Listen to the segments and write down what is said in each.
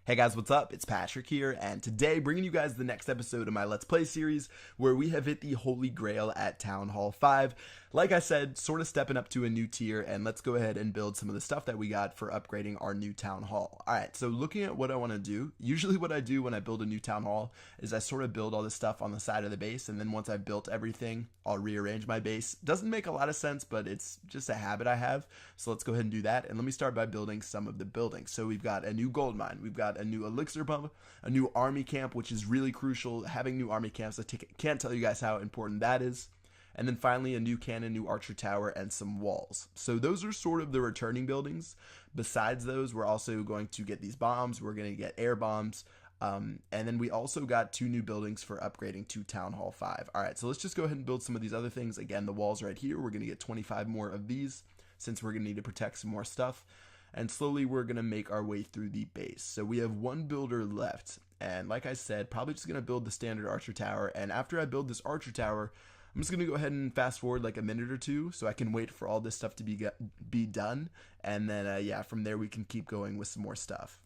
Hey guys, what's up? It's Patrick here, and today bringing you guys the next episode of my Let's Play series where we have hit the Holy Grail at Town Hall 5. Like I said, sort of stepping up to a new tier, and let's go ahead and build some of the stuff that we got for upgrading our new Town Hall. Alright, so looking at what I want to do, usually what I do when I build a new Town Hall is I sort of build all this stuff on the side of the base, and then once I've built everything, I'll rearrange my base. Doesn't make a lot of sense, but it's just a habit I have, so let's go ahead and do that, and let me start by building some of the buildings. So we've got a new gold mine, we've got a new elixir pump, a new army camp, which is really crucial. Having new army camps, I can't tell you guys how important that is. And then finally a new cannon, new archer tower, and some walls. So those are sort of the returning buildings. Besides those, we're also going to get these bombs. We're going to get air bombs. And then we also got 2 new buildings for upgrading to Town Hall 5. Alright, so let's just go ahead and build some of these other things. Again, the walls right here. We're going to get 25 more of these since we're going to need to protect some more stuff. And slowly we're going to make our way through the base. So we have 1 builder left. And like I said, probably just going to build the standard archer tower. And after I build this archer tower, I'm just going to go ahead and fast forward like a minute or two so I can wait for all this stuff to be done. And then, yeah, from there we can keep going with some more stuff.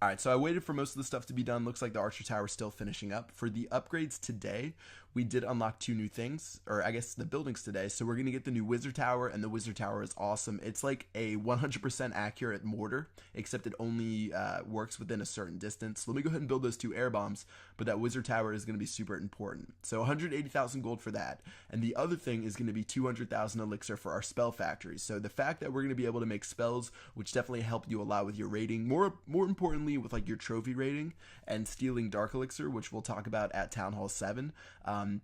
Alright, so I waited for most of the stuff to be done. Looks like the archer tower is still finishing up. For the upgrades today, we did unlock 2 new things, or I guess the buildings today. So we're going to get the new wizard tower, and the wizard tower is awesome. It's like a 100% accurate mortar, except it only works within a certain distance. So let me go ahead and build those 2 air bombs, but that wizard tower is going to be super important. So 180,000 gold for that. And the other thing is going to be 200,000 elixir for our spell factory. So the fact that we're going to be able to make spells, which definitely help you a lot with your rating, more importantly with like your trophy rating and stealing dark elixir, which we'll talk about at Town Hall 7.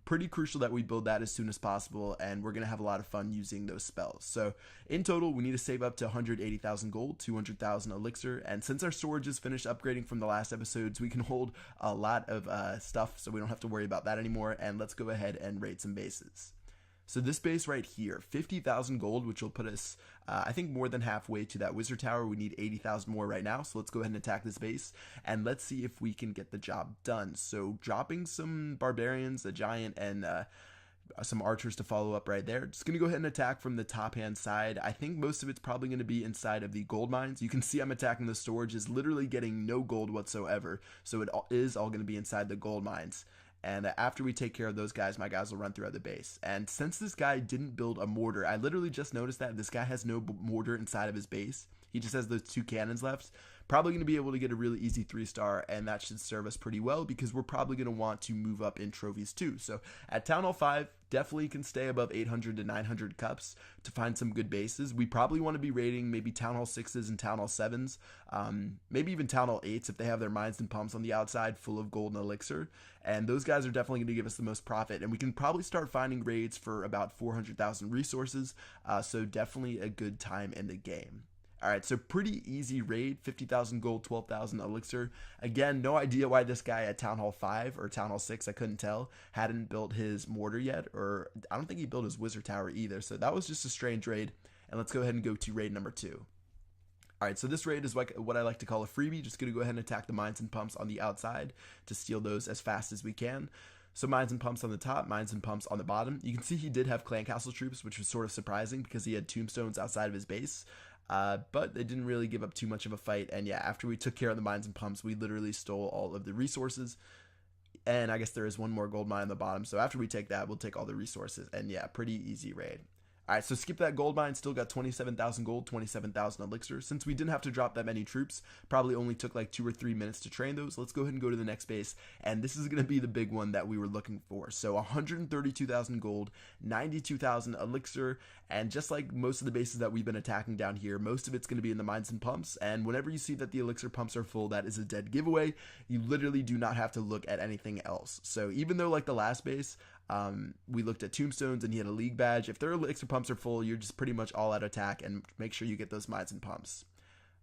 Pretty crucial that we build that as soon as possible, and we're going to have a lot of fun using those spells. So in total, we need to save up to 180,000 gold, 200,000 elixir, and since our storage is finished upgrading from the last episodes, we can hold a lot of stuff, so we don't have to worry about that anymore. And let's go ahead and raid some bases. So this base right here, 50,000 gold, which will put us, I think, more than halfway to that wizard tower. We need 80,000 more right now, so let's go ahead and attack this base, and let's see if we can get the job done. So dropping some barbarians, a giant, and some archers to follow up right there. Just going to go ahead and attack from the top hand side. I think most of it's probably going to be inside of the gold mines. You can see I'm attacking the storage, is literally getting no gold whatsoever, so it is all going to be inside the gold mines. And after we take care of those guys, my guys will run throughout the base. And since this guy didn't build a mortar, I literally just noticed that this guy has no mortar inside of his base. He just has those 2 cannons left. Probably going to be able to get a really easy 3-star, and that should serve us pretty well because we're probably going to want to move up in trophies too. So at Town Hall 5, definitely can stay above 800 to 900 cups to find some good bases. We probably want to be raiding maybe Town Hall 6s and Town Hall 7s, maybe even Town Hall 8s if they have their mines and pumps on the outside full of gold and elixir. And those guys are definitely going to give us the most profit, and we can probably start finding raids for about 400,000 resources, so definitely a good time in the game. Alright, so pretty easy raid, 50,000 gold, 12,000 elixir. Again, no idea why this guy at Town Hall 5 or Town Hall 6, I couldn't tell, hadn't built his mortar yet, or I don't think he built his wizard tower either, so that was just a strange raid. And let's go ahead and go to raid number 2. Alright, so this raid is like what I like to call a freebie. Just going to go ahead and attack the mines and pumps on the outside to steal those as fast as we can. So mines and pumps on the top, mines and pumps on the bottom. You can see he did have clan castle troops, which was sort of surprising because he had tombstones outside of his base. But they didn't really give up too much of a fight, and yeah, after we took care of the mines and pumps, we literally stole all of the resources, and I guess there is one more gold mine on the bottom, so after we take that, we'll take all the resources, and yeah, pretty easy raid. Alright, so skip that gold mine, still got 27,000 gold, 27,000 elixir. Since we didn't have to drop that many troops, probably only took like 2 or 3 minutes to train those, let's go ahead and go to the next base, and this is going to be the big one that we were looking for. So 132,000 gold, 92,000 elixir, and just like most of the bases that we've been attacking down here, most of it's going to be in the mines and pumps, and whenever you see that the elixir pumps are full, that is a dead giveaway. You literally do not have to look at anything else. So even though like the last base, we looked at tombstones and he had a league badge, if their elixir pumps are full, you're just pretty much all out attack, and make sure you get those mines and pumps.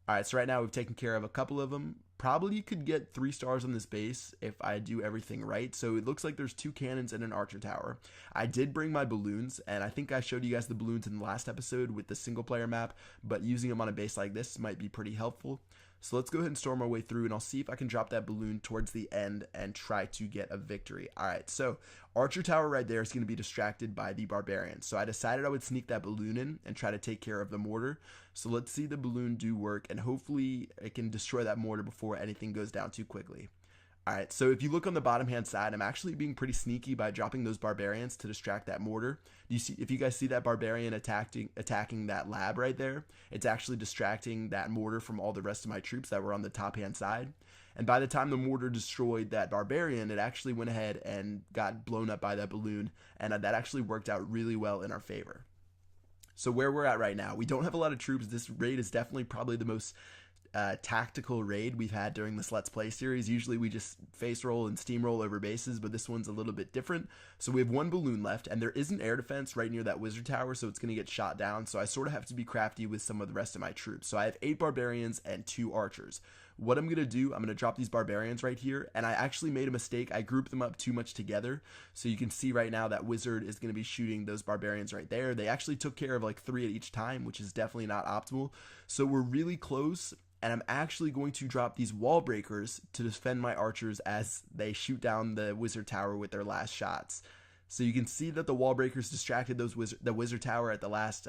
Alright, so right now we've taken care of a couple of them. Probably could get 3 stars on this base if I do everything right. So it looks like there's 2 cannons and an archer tower. I did bring my balloons, and I think I showed you guys the balloons in the last episode with the single player map, but using them on a base like this might be pretty helpful. So let's go ahead and storm our way through, and I'll see if I can drop that balloon towards the end and try to get a victory. All right, so Archer Tower right there is going to be distracted by the Barbarians. So I decided I would sneak that balloon in and try to take care of the mortar. So let's see the balloon do work, and hopefully it can destroy that mortar before anything goes down too quickly. Alright, so if you look on the bottom hand side, I'm actually being pretty sneaky by dropping those barbarians to distract that mortar. If you guys see that barbarian attacking that lab right there, it's actually distracting that mortar from all the rest of my troops that were on the top hand side. And by the time the mortar destroyed that barbarian, it actually went ahead and got blown up by that balloon, and that actually worked out really well in our favor. So where we're at right now, we don't have a lot of troops. This raid is definitely probably the most tactical raid we've had during this Let's Play series. Usually we just face roll and steamroll over bases, but this one's a little bit different. So we have one balloon left, and there is an air defense right near that wizard tower, so it's going to get shot down. So I sort of have to be crafty with some of the rest of my troops. So I have 8 barbarians and 2 archers. What I'm going to do, I'm going to drop these barbarians right here, and I actually made a mistake. I grouped them up too much together. So you can see right now that wizard is going to be shooting those barbarians right there. They actually took care of like 3 at each time, which is definitely not optimal. So we're really close. And I'm actually going to drop these wall breakers to defend my archers as they shoot down the wizard tower with their last shots. So you can see that the wall breakers distracted the wizard tower at the last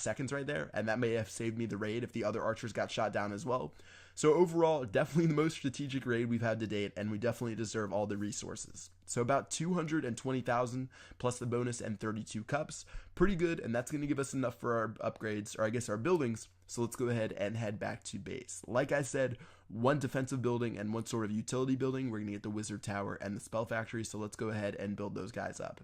seconds right there, and that may have saved me the raid if the other archers got shot down as well. So overall, definitely the most strategic raid we've had to date, and we definitely deserve all the resources. So about 220,000 plus the bonus and 32 cups. Pretty good, and that's going to give us enough for our upgrades, or I guess our buildings. So let's go ahead and head back to base. Like I said, 1 defensive building and 1 sort of utility building. We're going to get the wizard tower and the spell factory, so let's go ahead and build those guys up.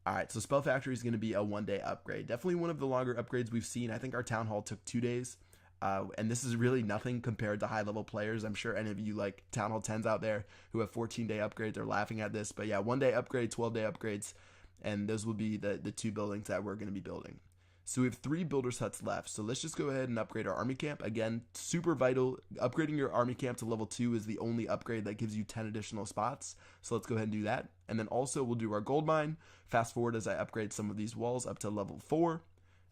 Alright, so Spell Factory is going to be a 1-day upgrade. Definitely one of the longer upgrades we've seen. I think our Town Hall took 2 days. And this is really nothing compared to high-level players. I'm sure any of you like Town Hall 10s out there who have 14-day upgrades are laughing at this. But yeah, 1-day upgrade, 12-day upgrades. And those will be the 2 buildings that we're going to be building. So we have 3 builders huts left. So let's just go ahead and upgrade our army camp. Again, super vital. Upgrading your army camp to level 2 is the only upgrade that gives you 10 additional spots. So let's go ahead and do that. And then also we'll do our gold mine. Fast forward as I upgrade some of these walls up to level 4.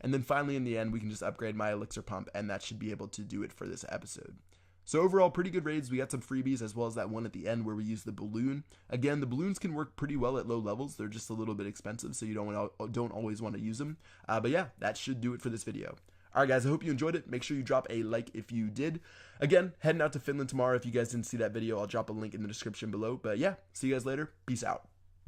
And then finally in the end, we can just upgrade my elixir pump, and that should be able to do it for this episode. So overall, pretty good raids. We got some freebies as well as that one at the end where we use the balloon. Again, the balloons can work pretty well at low levels. They're just a little bit expensive, so you don't always want to use them. But yeah, that should do it for this video. Alright guys, I hope you enjoyed it. Make sure you drop a like if you did. Again, heading out to Finland tomorrow. If you guys didn't see that video, I'll drop a link in the description below. But yeah, see you guys later. Peace out.